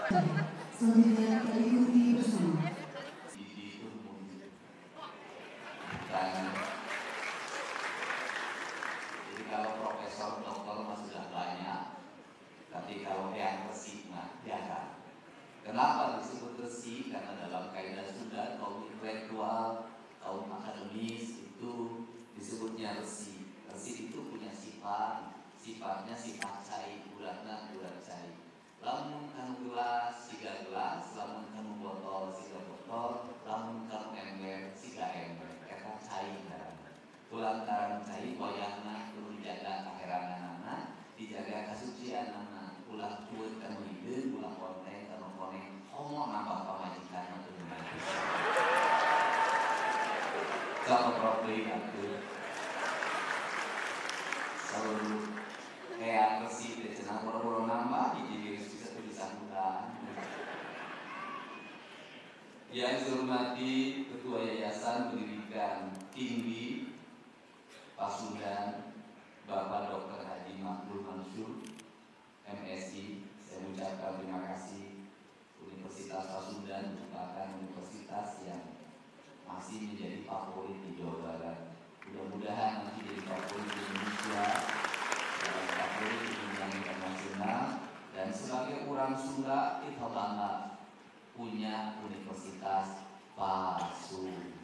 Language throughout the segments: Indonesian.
Selanjutnya kita ikuti bersama. Jadi kalau profesor, doktor masih sudah banyak, tapi kalau yang resi mah jarang. Kenapa disebut resi? Karena dalam kaidah Sunda kaum intelektual, kaum akademis itu disebutnya resi. Resi itu punya sifatnya sifat cai, bulatna bulat cai. Lamun kanu gelas siga gelas, lamun kanu botol siga botol, lamun kanu ember siga ember. Eta cai ngaranna. Kulantaran cai koyangna kudu dijaga kaheranganna, dijaga kasucianna, ulah cueut kanu hideung, ulah konten kanu koneng, homo nambah pamajikan teu mati. Sama problem atuh. Selalu kayak bersih deh, cenah boro-boro nambah jadi bisa tuh disangkutan. Yang saya hormati Ketua Yayasan Pendidikan Tinggi Pasundan Bapak Dr. Haji Makhlul Mansur MSI, saya mengucapkan terima kasih. Universitas Pasundan merupakan universitas yang masih menjadi favorit di Jawa Barat. Mudah-mudahan nanti jadi favorit di Indonesia, favorit di dunia internasional. Dan sebagai orang Sunda, kita bangga punya Universitas Pasundan.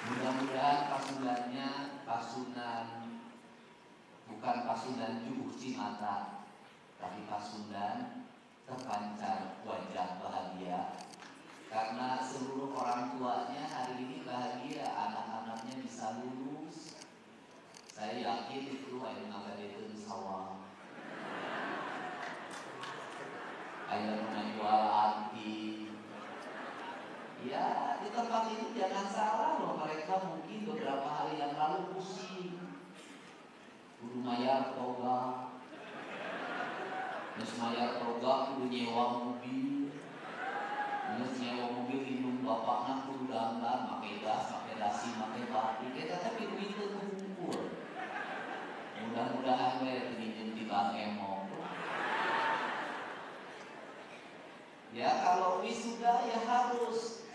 Mudah-mudahan Pasundan bukan Pasundan Jubuh Cimata, tapi Pasundan terpancar wajah bahagia. Karena seluruh orang tuanya hari ini bahagia, anak-anaknya bisa lulus. Saya yakin itu yang ngadain sawah. Ayah menjual anti. Ya, di tempat ini jangan salah loh, mereka mungkin beberapa hari yang lalu pusing. Kudu mayar toga. Terus mayar toga kudu nyewa mobil. Terus nyewa mobil hidung bapaknya kudu dandan, pakai gas, pakai dasi, pakai batik. Kita tapi duit itu kumpul. Mudah-mudahan we pinjem di bank emo. Ya kalau wisuda ya harus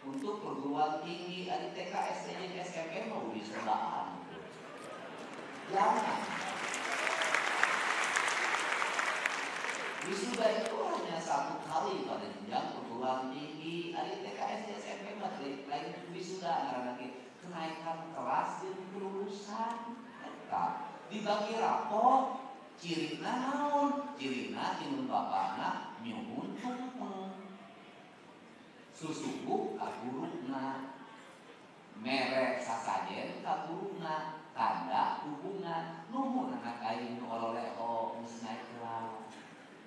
untuk perguruan tinggi dari TK, STJ, SMP mau wisudaan. Jangan. Wisuda itu hanya satu kali pada jenjang perguruan tinggi, dari TK, SD, SMP, lain wisuda karena kenaikan kelas dan kelulusan. Dibagi rapor, cirina naon, cirina timun bapakna nyumun tumpeng, susuku kaguruna, merek sasajen kaguruna, tanda hubungan, nuhun anak aing oleh-oleh geus naik kelas.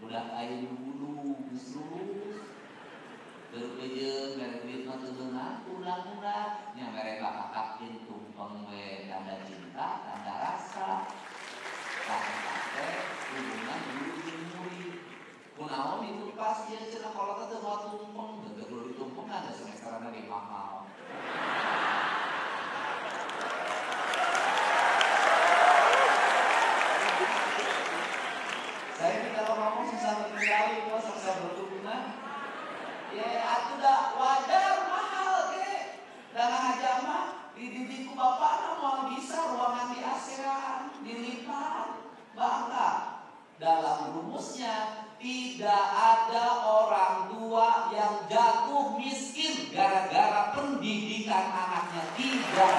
Budak aing bulu geus lulus. Teu bejeung mere duit mah teu beunang, udah nya mere kakakkeun tumpeng we tanda cinta, tanda rasa. Kakak hubungan guru jeung murid. Kunaon itu pas ieu cenah kolot teh mau tumpeng, teu kudu ditumpeng ada semesteran ge mahal. Saya ini kalau ngomong susah berkendali, kok susah berguna. Ya, atuh dah wajar mahal ge. Dan aja mah dididik ku bapakna mau bisa ruangan di ASEAN dilipat. Bangga. Dalam rumusnya tidak ada orang tua yang jatuh miskin gara-gara pendidikan anaknya. Tidak.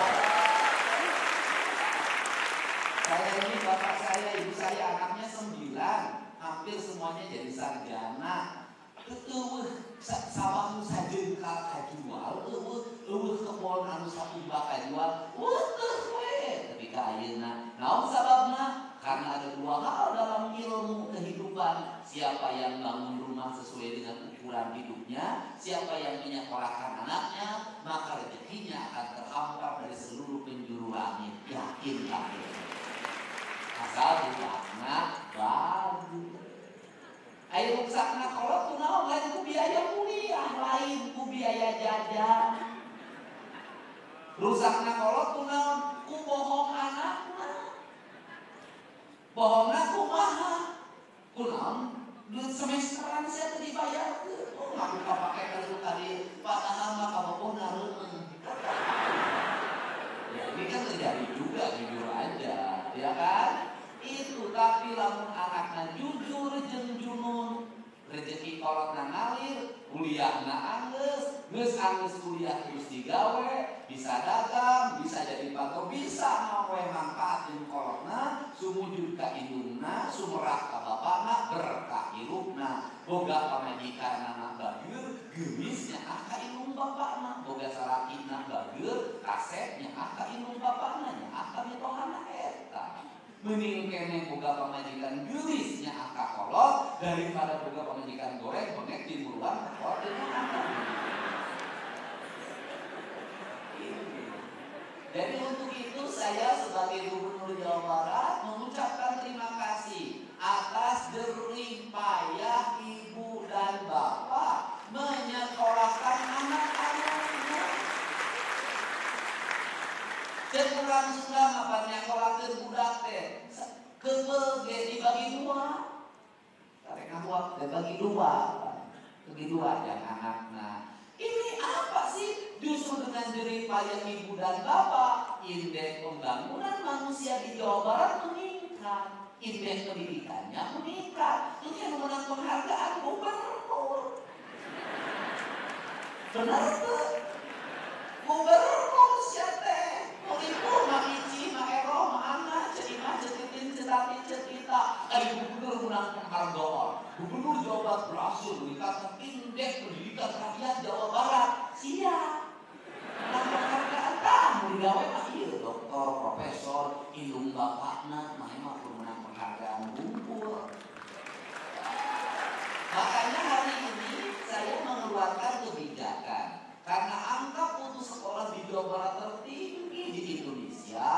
Saya ini bapak saya, ibu saya, anaknya 9, hampir semuanya jadi sarjana. Sawah nu sajeun kajual, kebon anu sakumba kajual, teu we. Tapi ka ayeuna, naon sababna? Karena ada 2 hal dalam ilmu kehidupan. Siapa yang bangun rumah sesuai dengan ukuran hidupnya, siapa yang menyekolahkan anaknya, maka rezekinya akan terhampar dari seluruh penjuru langit. Yakinlah itu. Asal budakna bagus. Ayo ruksakna kolot tuh naon lain ku biaya kuliah, lain ku biaya jajan. Rusakna kolot tuh naon ku bohong anakna. Bohongna kumaha? Ku naon duit semesteran saya dibayar ke. Oh, ngaku pakai kartu tadi padahal mah kamu pun harus. Ya ini kan terjadi juga, jujur aja, ya kan? Itu tapi lamun anaknya jujur jeung junun, rezeki kolotna ngalir, kuliahna anggeus, geus anggeus kuliah terus digawe, bisa dagang, bisa jadi pantau, bisa nawe mangpaat jeung kolotna, sumujud ka indungna, sumerah ka bapakna, berkah hirupna, boga pamajikanna bageur, geulis nyaah ka indung bapakna, boga salakina bageur, kaset nyaah ka indung bapakna, nyaah ka mitohana eta. Mending kene boga pamajikan geulis nyaah ka kolot daripada boga pamajikan goreng bengek timuruan ka kolot teu nyaah. Jadi untuk itu saya sebagai Gubernur Jawa Barat mengucapkan terima kasih atas jerih payah ibu dan bapak menyekolahkan anak-anaknya. Cekurang sudah apa nyekolahkeun budak teh keubeuh ge dibagi dua. Karek ngabuak dibagi dua. Bagi dua yang anakna. Ini apa sih? Justru dengan jerih payah ibu dan bapak, indeks pembangunan manusia di Jawa Barat meningkat, indeks pendidikannya meningkat. Itu yang menang penghargaan gubernur. Benar tuh? Gubernur siapa? Ibu, mak Ici, mak Ero, mak Ana, Cedina, Ceditin, Cetati, Cedita. Gubernur menang penghargaan. Gubernur Jawa Barat berhasil meningkatkan indeks pendidikan rakyat Jawa Barat. Siap. Menang penghargaan tamu digawe mah ieu doktor, profesor, indung bapakna, mah emang menang penghargaan ngumpul. Makanya hari ini saya mengeluarkan kebijakan karena angka putus sekolah di Jawa Barat tertinggi di Indonesia,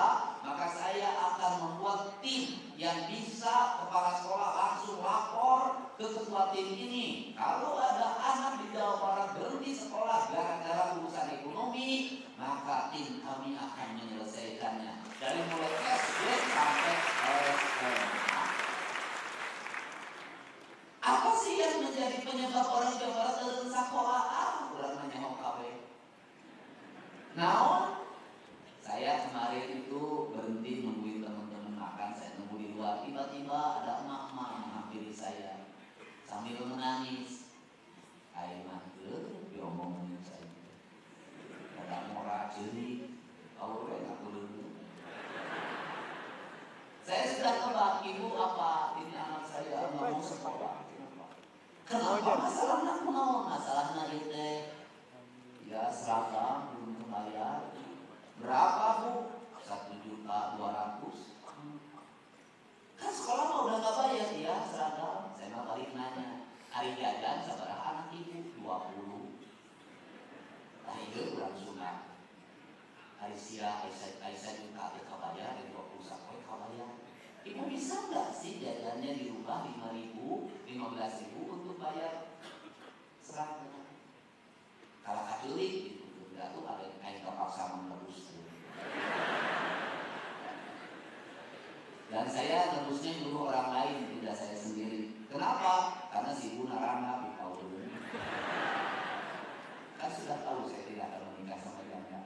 maka saya akan membuat tim yang bisa kepala sekolah langsung lapor ke ketua tim ini. Kalau ada anak di Jawa Barat berhenti sekolah gara-gara urusan ekonomi, maka tim kami akan menyelesaikannya dari mulai SD sampai SMA. Apa sih yang menjadi penyebab orang Jawa Barat terhenti sekolah? Kurang nanya kabe. Naon? Saya kemarin itu berhenti nungguin teman-teman makan, saya nunggu di luar, tiba-tiba ada emak-emak menghampiri saya sambil menangis. Ayo mah, diomongin saya. Ada mora ceri, kalau nggak dulu. Saya sudah tebak, ibu apa? Ini anak saya nggak mau sekolah. Kenapa masalahnya mau? Masalahnya itu ya seragam belum kebayar. Berapa bu? 1.200.000. Kan sekolah mah udah nggak bayar ya seragam. Saya mah balik nanya, hari jajan sabaraha anak ibu? 20. Nah itu kurang sunat. Hari siang Aisyah juga kabayar, dari 20 sampai kabayar. Ibu bisa nggak sih jajannya dirubah 5.000, 15.000 untuk bayar seragam? Kalau kaculik gitu, enggak tuh ada kain terpaksa menerus. Dan saya terusnya dulu orang lain, tidak saya sendiri. Kenapa? Karena si ibu narana tahu dulu. Kan sudah tahu saya tidak akan menikah sama janda.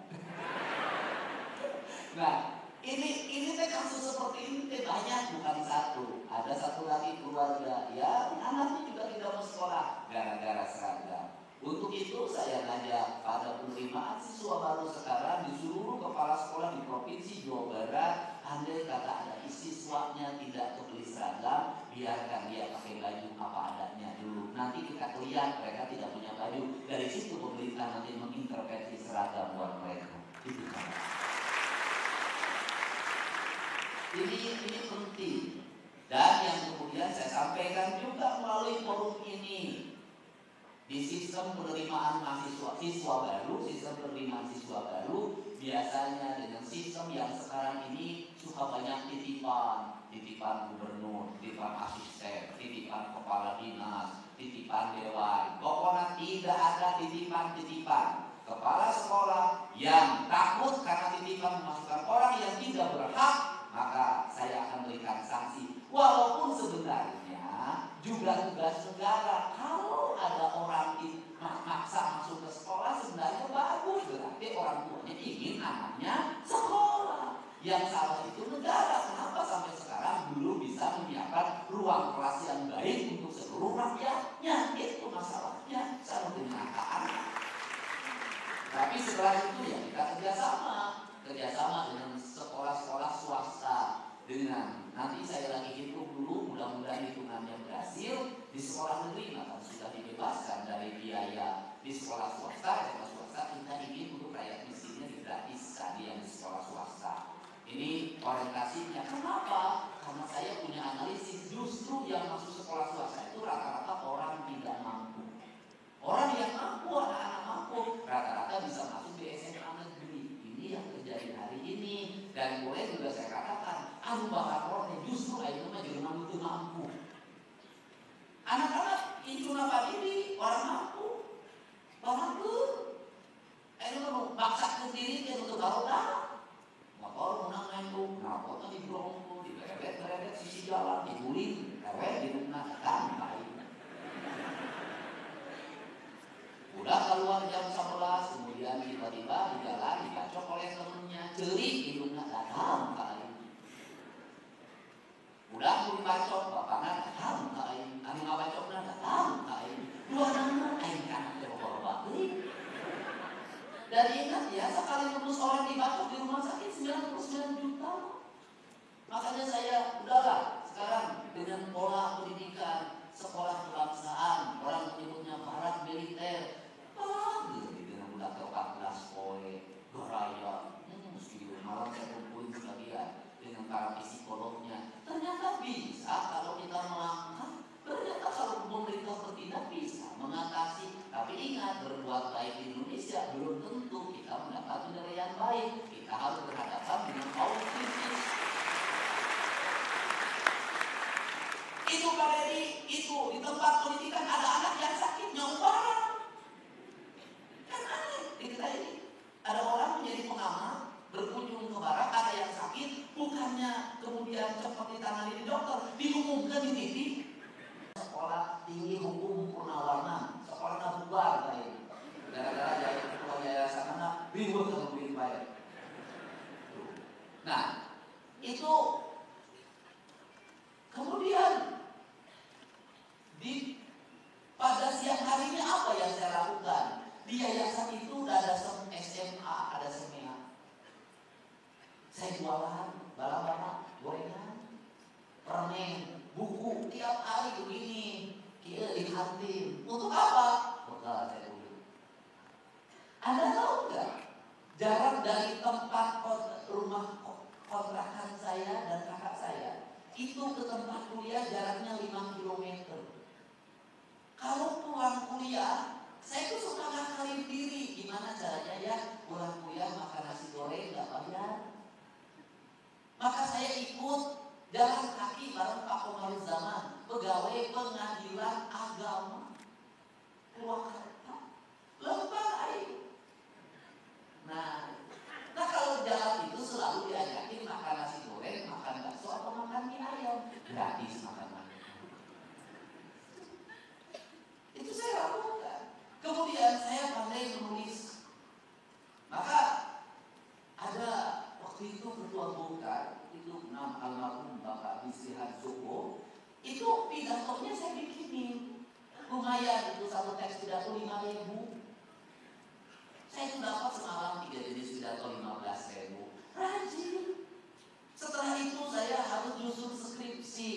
Nah, ini teh kasus seperti ini teh banyak, bukan satu. Ada satu lagi keluarga ya anaknya juga tidak mau sekolah gara-gara seragam. Untuk itu saya ngajak pada penerimaan siswa baru sekarang di seluruh kepala sekolah di Provinsi Jawa Barat, andai kata ada siswanya tidak kebeli seragam, biarkan dia pakai baju apa adanya dulu. Nanti kita lihat mereka tidak punya baju, dari situ pemerintah nanti mengintervensi seragam buat mereka. Itu kan. Ini penting. Dan yang kemudian saya sampaikan juga melalui forum ini. Di sistem penerimaan siswa baru biasanya dengan sistem yang sekarang ini suka banyak titipan gubernur, titipan asisten, titipan kepala dinas, titipan dewan. Pokoknya tidak ada titipan. Kepala sekolah yang takut karena titipan memasukkan orang yang tidak berhak, maka saya akan berikan sanksi. Walaupun sebenarnya juga tugas negara. Kalau ada orang maksa masuk ke sekolah sebenarnya bagus, berarti orang tuanya ingin anaknya sekolah. Yang salah itu negara. Kenapa sampai sekarang belum bisa menyiapkan ruang kelas yang baik untuk seluruh rakyatnya? Itu masalahnya. Saya dengan anak-anak. Tapi setelah itu ya kita kerjasama dengan sekolah-sekolah swasta. Dengan nanti saya lagi hitung dulu, mudah-mudahan hitungannya berhasil. Di sekolah negeri maka sudah dibebaskan dari biaya. Di sekolah swasta kita ingin untuk rakyat miskinnya digratiskan yang di sekolah swasta. Ini orientasinya. Kenapa? Karena saya punya analisis, justru yang masuk sekolah swasta itu rata-rata orang tidak mampu. Orang yang mampu, anak-anak mampu, rata-rata bisa masuk di SMA negeri. Ini yang terjadi hari ini. Dan boleh juga saya katakan, anu bakal orang justru itu mah jadi mampu. Anak-anak itu apa ini orang mampu, mampu. Itu baksa sendiri dia untuk barodah. Ngapor menang nengku, ngapor tadi berongku, diberet sisi jalan, diguling, di rumah datang baik. Udah keluar jam 11, kemudian tiba-tiba di jalan dibacok oleh temennya, celik hidungnya datang ke aing. Udah mau dibacok, bapaknya datang ke aing, anu ngabacoknya datang ke aing. Dua nama aing anak bapak balik. Dan ingat ya, sekali lulus orang dibacok di rumah sakit 99 juta. Makanya saya udahlah sekarang dengan pola pendidikan sekolah kebangsaan, orang menyebutnya barat militer. Dengan udah ke 14 poin, beraya, malam saya kumpulin sebagian dengan para psikolognya. Ternyata bisa kalau kita melangkah. Ternyata kalau pemerintah bertindak bisa mengatasi. Tapi ingat, berbuat baik di Indonesia belum tentu kita mendapat penilaian baik. Kita harus berhadapan dengan kaum kritis. Itu Pak Edi, itu di tempat pendidikan ada anak yang sakit nyobaran. Kan aneh di kita ini. Ada orang menjadi pengamat, berkunjung ke barat, ada yang sakit, bukannya kemudian cepat ditangani di dokter, diumumkan di TV. Sekolah tinggi hukum Purnawarman, sekolah bubar kayak ini. Gara-gara jaya ketua yayasan anak ribut sama duit bayar. Nah, itu kemudian pada siang harinya apa yang saya lakukan? Di yayasan itu udah ada SMA, ada SMEA. Saya jualan bala-bala, gorengan, permen, buku tiap hari begini, kira di kantin. Untuk apa? Bekal saya dulu. Anda tahu nggak? Jarak dari tempat rumah kontrakan saya dan kakak saya itu ke tempat kuliah jaraknya 5 km. Kalau pulang kuliah, saya tuh suka ngakalin diri. Gimana caranya ya pulang kuliah makan nasi goreng nggak bayar? Maka saya ikut jalan kaki bareng Pak Komaruz Zaman, pegawai pengadilan agama Purwakarta, Lembang air. Nah kalau jalan itu selalu diajakin makan nasi goreng, makan bakso atau makan mie ayam, gratis makan ayam. Itu saya lakukan. Kemudian saya pandai menulis. Maka ada waktu itu ketua Golkar itu almarhum Bapak Bisrihan Zoko, itu pidatonya saya bikinin. Lumayan itu satu teks pidato 5.000. Saya itu dapat semalam 3 jenis pidato 15.000. Rajin. Setelah itu saya harus nyusun skripsi.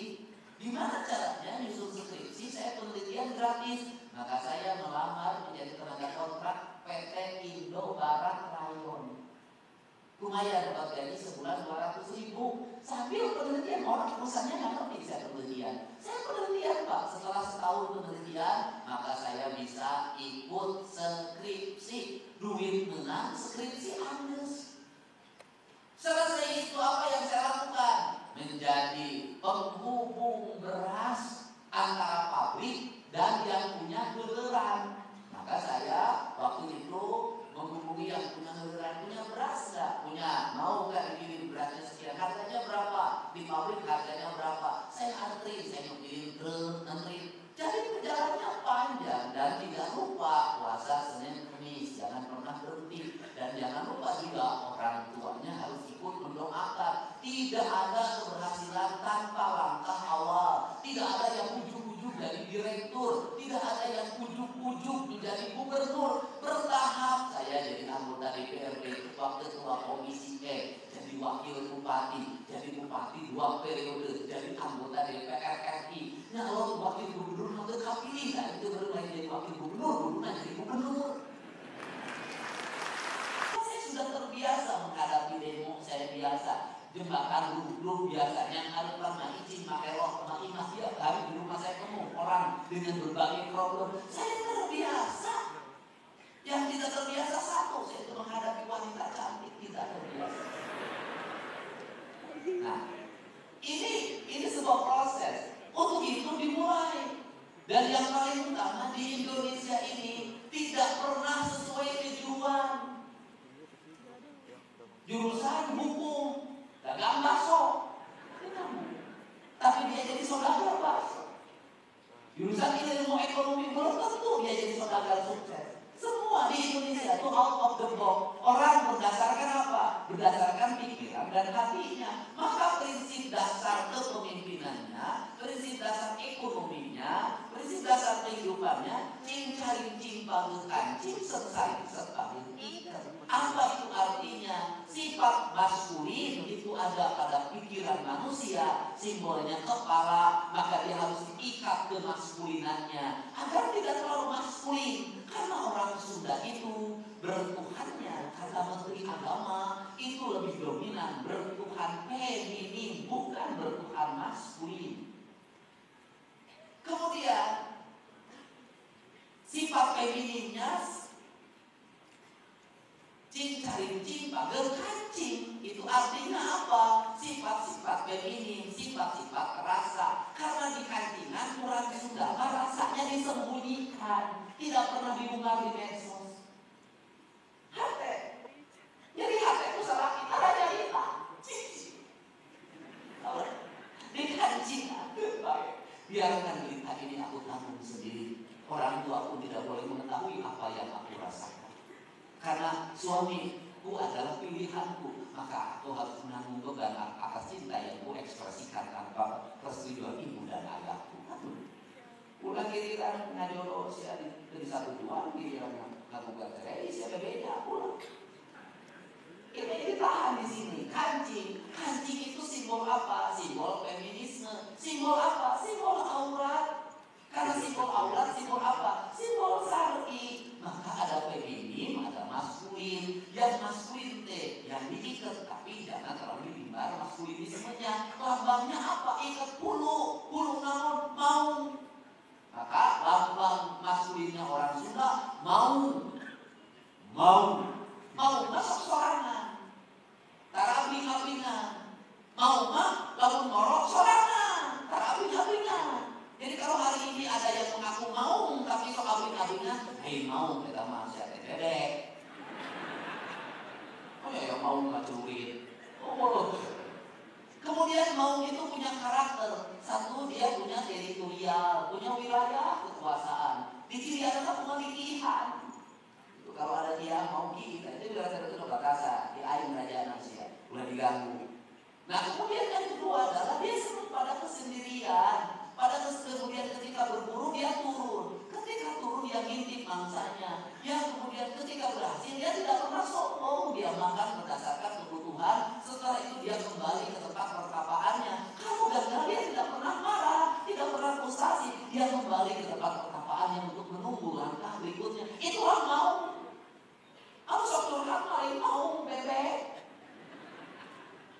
Gimana caranya nyusun skripsi? Saya penelitian gratis. Maka saya melamar menjadi tenaga kontrak PT Indo Barat Rayon. Lumayan dapat gaji sebulan 200.000. Sambil penelitian, orang perusahaannya nggak ngerti saya penelitian. Saya penelitian Pak. Setelah setahun penelitian, maka saya bisa ikut skripsi. Duit menang, skripsi andes. Selesai itu apa yang saya lakukan? Menjadi penghubung beras antara pabrik dan yang punya geleran. Maka saya waktu itu menghubungi yang punya geleran, punya beras nggak? Punya, mau nggak dikirim berasnya sekian? Harganya berapa? Di pabrik harganya berapa? Saya antri, saya ngirim truk, antri lupa juga orang tuanya harus ikut mendoakan. Tidak ada keberhasilan tanpa langkah awal. Tidak ada yang ujuk-ujuk jadi direktur. Tidak ada yang ujuk-ujuk menjadi gubernur. Bertahap saya jadi anggota DPRD, ketua komisi E, jadi wakil bupati, jadi bupati 2 periode, jadi anggota DPR RI. Nah kalau wakil gubernur nanti kapilih, nah itu baru lagi jadi wakil gubernur, baru jadi gubernur. Saya sudah terbiasa menghadapi demo, saya biasa. Jembatan Luhur biasanya ada pernah izin pakai roh sama imas tiap hari di rumah saya penuh orang dengan berbagai problem. Saya terbiasa. Yang tidak terbiasa satu, saya itu menghadapi wanita cantik, tidak terbiasa. Nah, ini sebuah proses. Untuk itu dimulai. Dan yang paling utama di Indonesia ini tidak pernah sesuai tujuan. Jurusan hukum, dagang bakso, tapi dia jadi saudagar bakso. Jurusan ilmu ekonomi belum tentu dia jadi saudagar sukses. Semua di Indonesia itu out of the box. Orang berdasarkan apa? Berdasarkan pikiran dan hatinya. Maka prinsip dasar kepemimpinannya, prinsip dasar ekonominya, prinsip dasar kehidupannya, cing panggil kancing, selesai setahun ikan. Apa itu artinya? Sifat maskulin itu ada pada pikiran manusia, simbolnya kepala, maka dia harus diikat ke maskulinannya agar tidak terlalu maskulin. Karena orang Sunda itu bertuhannya, kata Menteri Agama itu lebih dominan, bertuhan feminin, bukan bertuhan maskulin. Kemudian sifat femininnya cing cari cing panggil kancing, itu artinya apa? Sifat-sifat feminin, sifat-sifat rasa. Karena di kancingan orang Sunda rasanya disembunyikan, tidak pernah diunggah di medsos. Hati, jadi hati itu salah kita aja kita. Di kancingan, biarkan berita ini aku tanggung sendiri. Orang tua pun tidak boleh mengetahui apa yang aku rasakan. Karena suamiku adalah pilihanku, maka aku harus menanggung beban atas cinta yang ku ekspresikan tanpa persetujuan ibu dan ayahku. Ulang giliran ngajolo saya dari satu tuan, giliran lakukan cerai, saya beda pulang. Ini ditahan di sini. Kancing itu simbol apa? Simbol feminisme. Simbol apa? Simbol aurat. Karena simbol aurat, simbol apa? Simbol syar'i. Maka ada feminim, ada maskulin. Yang maskulin yang diikat, tapi jangan terlalu dilimbar maskulinismenya. Lambangnya apa? Ikat bulu naon mau. Maka lambang maskulinnya orang Sunda mau masuk sorangan, tarabing-abingan. Mau mah lamun ngorok sorangan, tarabing-abingan. Jadi kalau hari ini ada yang mengaku mau, tapi sok abing-abingan, mau kita masih ada dedek. Oh ya yang mau ngacurin. Oh, kemudian mau itu punya karakter. Satu, dia punya teritorial, punya wilayah kekuasaan. Di sini adalah pemilihan. Itu kalau ada dia mau kita, itu wilayah itu batasan. Di air kerajaan Asia, udah diganggu. Nah kemudian yang kedua adalah dia senang pada kesendirian. Kemudian ketika berburu dia turun. Ketika turun dia ngintip mangsanya. Ya kemudian ketika berhasil dia tidak pernah sombong. Dia makan berdasarkan kebutuhan. Setelah itu dia kembali ke tempat pertapaannya. Kalau gagal dia tidak pernah marah, tidak pernah frustasi. Dia kembali ke tempat pertapaannya untuk menunggu langkah berikutnya. Itulah mau. Aku sok curhat mau bebek.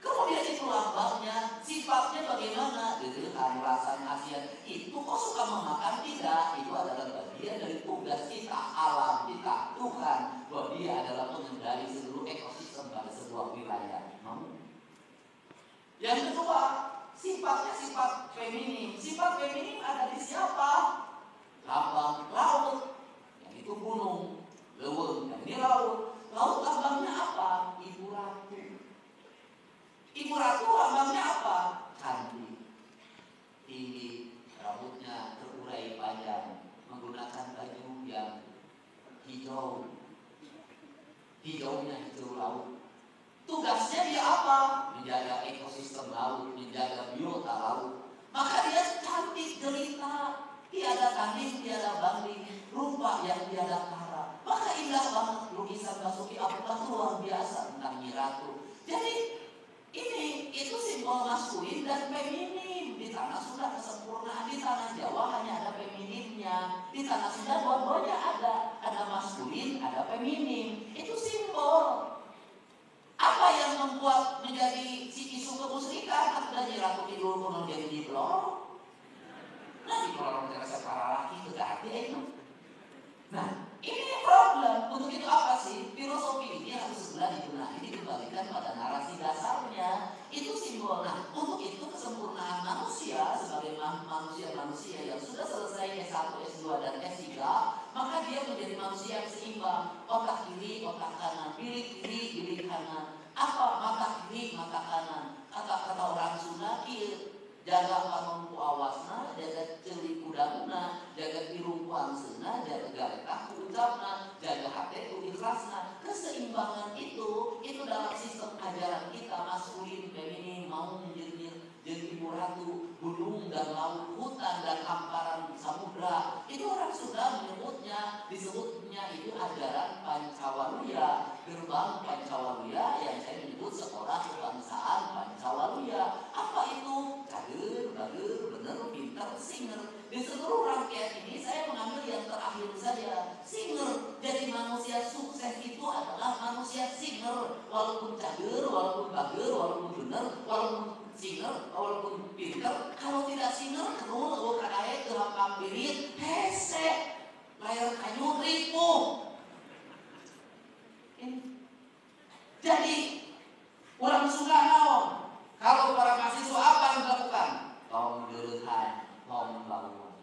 Kemudian itu lambangnya, sifatnya bagaimana? Gitu, alasan Asia itu kok suka memakan? Tidak, itu adalah bagian dari tugas kita, alam kita, Tuhan. Bahwa dia adalah pengendali seluruh ekosistem pada sebuah wilayah. Yang kedua, sifatnya sifat feminim. Sifat feminim ada di siapa? Lambang laut, yang itu gunung, leuweung, yang ini laut. Laut lambangnya apa? Ibu ratu. Ibu ratu lambangnya apa? Cantik, tinggi, rambutnya terurai panjang, menggunakan baju yang hijau. Hijaunya hijau laut. tanding tiada banding, rupa yang tiada tara. Maka indah banget lukisan Basuki Abdullah, luar biasa tentang Nyi Ratu. Jadi itu simbol maskulin dan feminim. Di tanah Sunda kesempurnaan, di tanah Jawa hanya ada femininnya. Di tanah Sunda dua-duanya ada maskulin, ada feminim. Itu simbol. Apa yang membuat menjadi si isu kemusyrikan? Ada Nyi Ratu Kidul kuno jadi di blok. Nah, di orang merasa para laki itu gak arti itu. Nah, ini problem. Untuk itu apa sih? Filosofi ini harus segera dibenahi, dikembalikan pada narasi dasarnya. Itu simbol. Nah, untuk itu kesempurnaan manusia sebagai manusia yang sudah selesai S1, S2, dan S3, maka dia menjadi manusia yang seimbang. Otak kiri, otak kanan, bilik kiri, bilik kanan. Apa? Mata kiri, mata kanan. Kata-kata orang Sunda, jaga pamongku awasna, jaga celik kudangna, jaga irungku angsena, jaga garetahku ucapna, jaga hateku ikhlasna. Keseimbangan itu dalam sistem ajaran kita, maskulin, feminin, mau menjadi ibu ratu, gunung dan laut, hutan dan hamparan samudra. Itu orang Sunda disebutnya itu ajaran Pancawaluya, gerbang Pancawaluya yang saya menyebut sekolah kebangsaan Pancawaluya. Apa itu? Cager, bager, bener, pintar, singer. Di seluruh rangkaian ini saya mengambil yang terakhir saja, singer. Jadi manusia sukses itu adalah manusia singer. Walaupun cager, walaupun bager, walaupun bener, walaupun singer, walaupun pintar. Kalau tidak singer, kerul, kadaya, kehampang birit, hese, layar kayu, ribu. Jadi orang Sunda naon? Kalau para mahasiswa apa yang dilakukan? Tong geureuhan, tong bangun.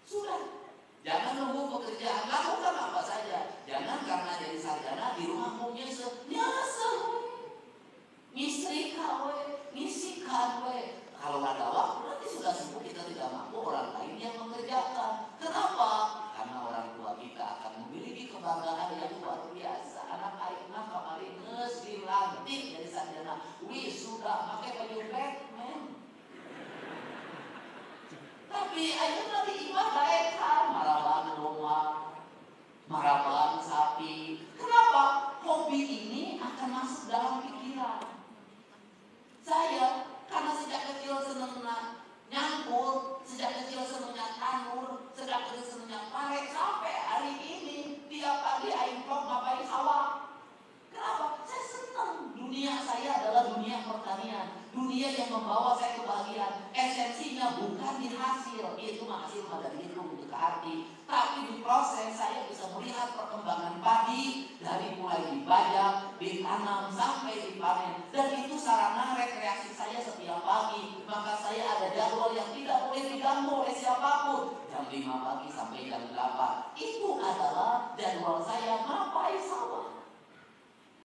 Sudah. Jangan nunggu pekerjaan, lakukan apa saja. Jangan karena jadi sarjana di rumah mau nyesel. Ngistrika we, ngisikan we. Kalau ada waktu nanti sudah sembuh, kita tidak mampu, orang lain yang mengerjakan. Kenapa? Karena orang tua kita akan memiliki kebanggaan yang luar biasa. Anak ayeuna kamari geus dilantik jadi sarjana. Sudah pakai baju Batman. Tapi ayeuna di imah baekan maraban domba, maraban sapi. Kenapa? Hobi ini akan masuk dalam pikiran. Saya karena sejak kecil senengnya nyangkul, sejak kecil senengnya tanur, sejak kecil senengnya parek, sampai hari ini tiap pagi aing vlog ngapain sawah. Kenapa? Saya senang. Dunia saya adalah dunia pertanian, dunia yang membawa saya kebahagiaan. Esensinya bukan di hasil, itu hasil dari hidung ke hati, tapi di proses saya bisa melihat perkembangan padi dari mulai dibajak, ditanam sampai dipanen, dan itu sarana rekreasi saya setiap pagi. Maka saya ada jadwal yang tidak boleh diganggu oleh siapapun. Jam 5 pagi sampai jam 8 itu adalah jadwal saya ngapain sawah.